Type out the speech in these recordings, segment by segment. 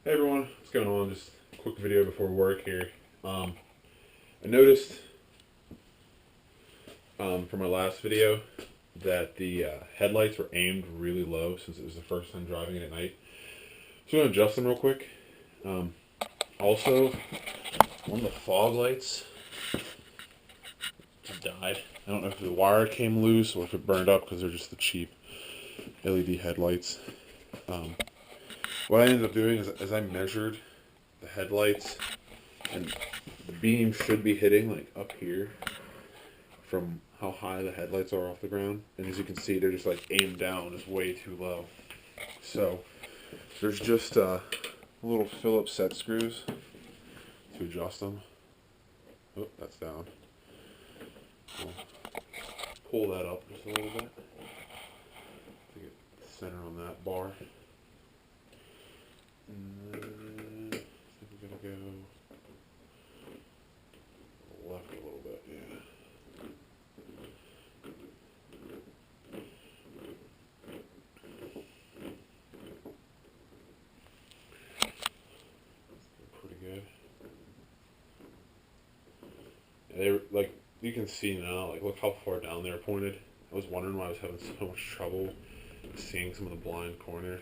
Hey everyone, what's going on? Just a quick video before work here. I noticed from my last video that the headlights were aimed really low since it was the first time driving it at night. So I'm going to adjust them real quick. Also, one of the fog lights just died. I don't know if the wire came loose or if it burned up because they're just the cheap LED headlights. What I ended up doing is I measured the headlights, and the beam should be hitting like up here from how high the headlights are off the ground. And as you can see, they're just like aimed down is way too low. So there's just little Phillips set screws to adjust them. Oh, that's down. We'll pull that up just a little bit to get center on that bar. And then I think we're gonna go left a little bit, yeah. Pretty good. Yeah, they were like, you can see now, like look how far down they're pointed. I was wondering why I was having so much trouble seeing some of the blind corners.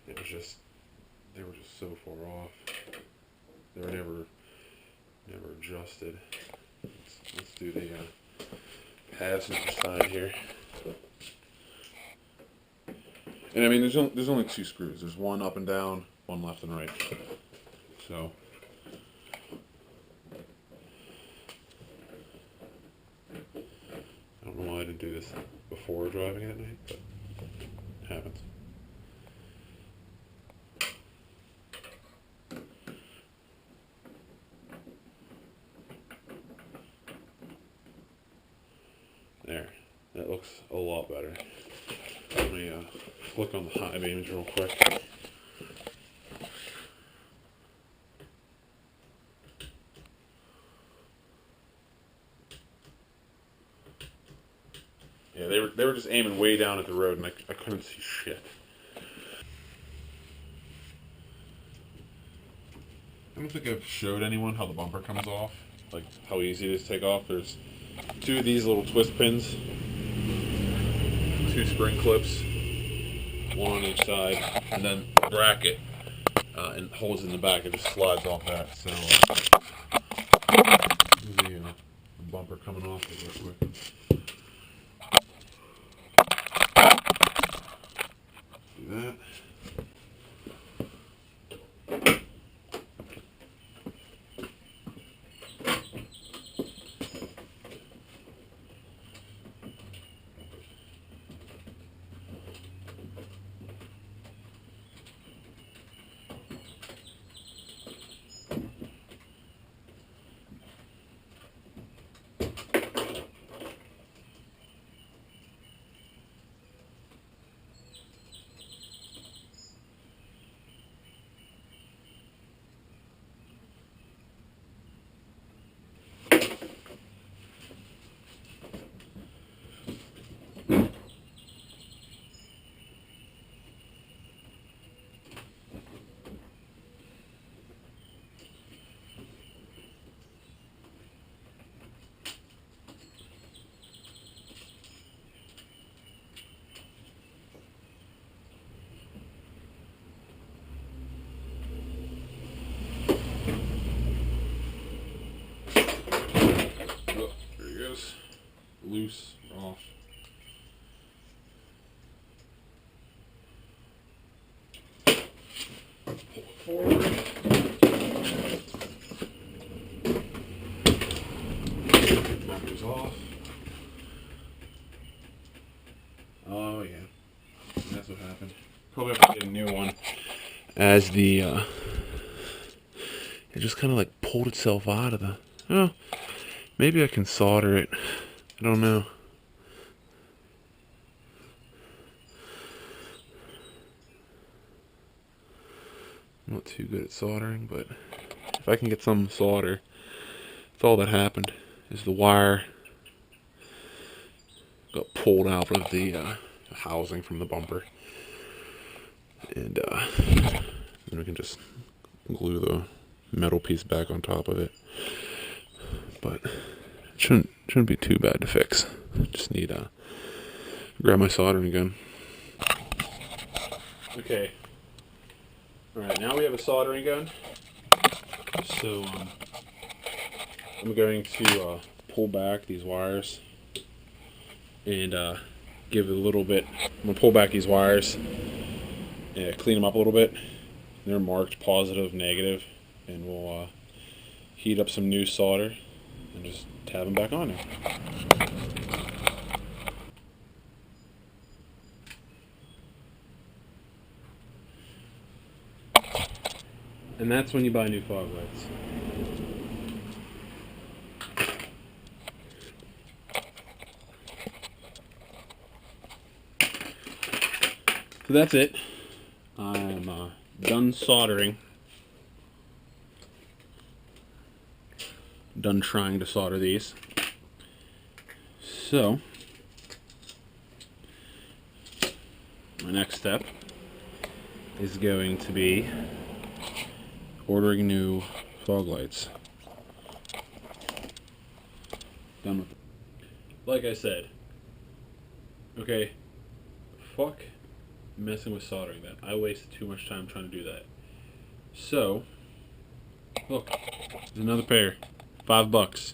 It was just, they were just so far off. They were never adjusted. Let's do the passenger side here. And I mean, there's only two screws. There's one up and down, one left and right. So I don't know why I didn't do this before driving at night, but it happens. There, that looks a lot better. Let me flick on the high beams real quick. Yeah, they were just aiming way down at the road, and I couldn't see shit. I don't think I've showed anyone how the bumper comes off, like how easy it is to take off. There's two of these little twist pins, two spring clips, one on each side, and then a bracket and holds in the back. It just slides off that. So the bumper coming off real quick. Do that. Loose, off. Pull it forward. Bumper's off. Oh yeah, that's what happened. Probably have to get a new one. As the it just kind of like pulled itself out of the. Oh, maybe I can solder it. I don't know. I'm not too good at soldering, but if I can get some solder, that's all that happened. Is the wire got pulled out of the housing from the bumper, and And we can just glue the metal piece back on top of it. But it shouldn't be too bad to fix. Just need to grab my soldering gun. Okay. Alright, now we have a soldering gun. So I'm going to pull back these wires and give it a little bit. I'm going to pull back these wires and clean them up a little bit. They're marked positive, negative, and we'll heat up some new solder and just tab them back on there. And that's when you buy new fog lights. So that's it. I'm done soldering. Done trying to solder these. So, my next step is going to be ordering new fog lights. Done with it. Like I said, okay, fuck messing with soldering that. I wasted too much time trying to do that. So, look, there's another pair. $5.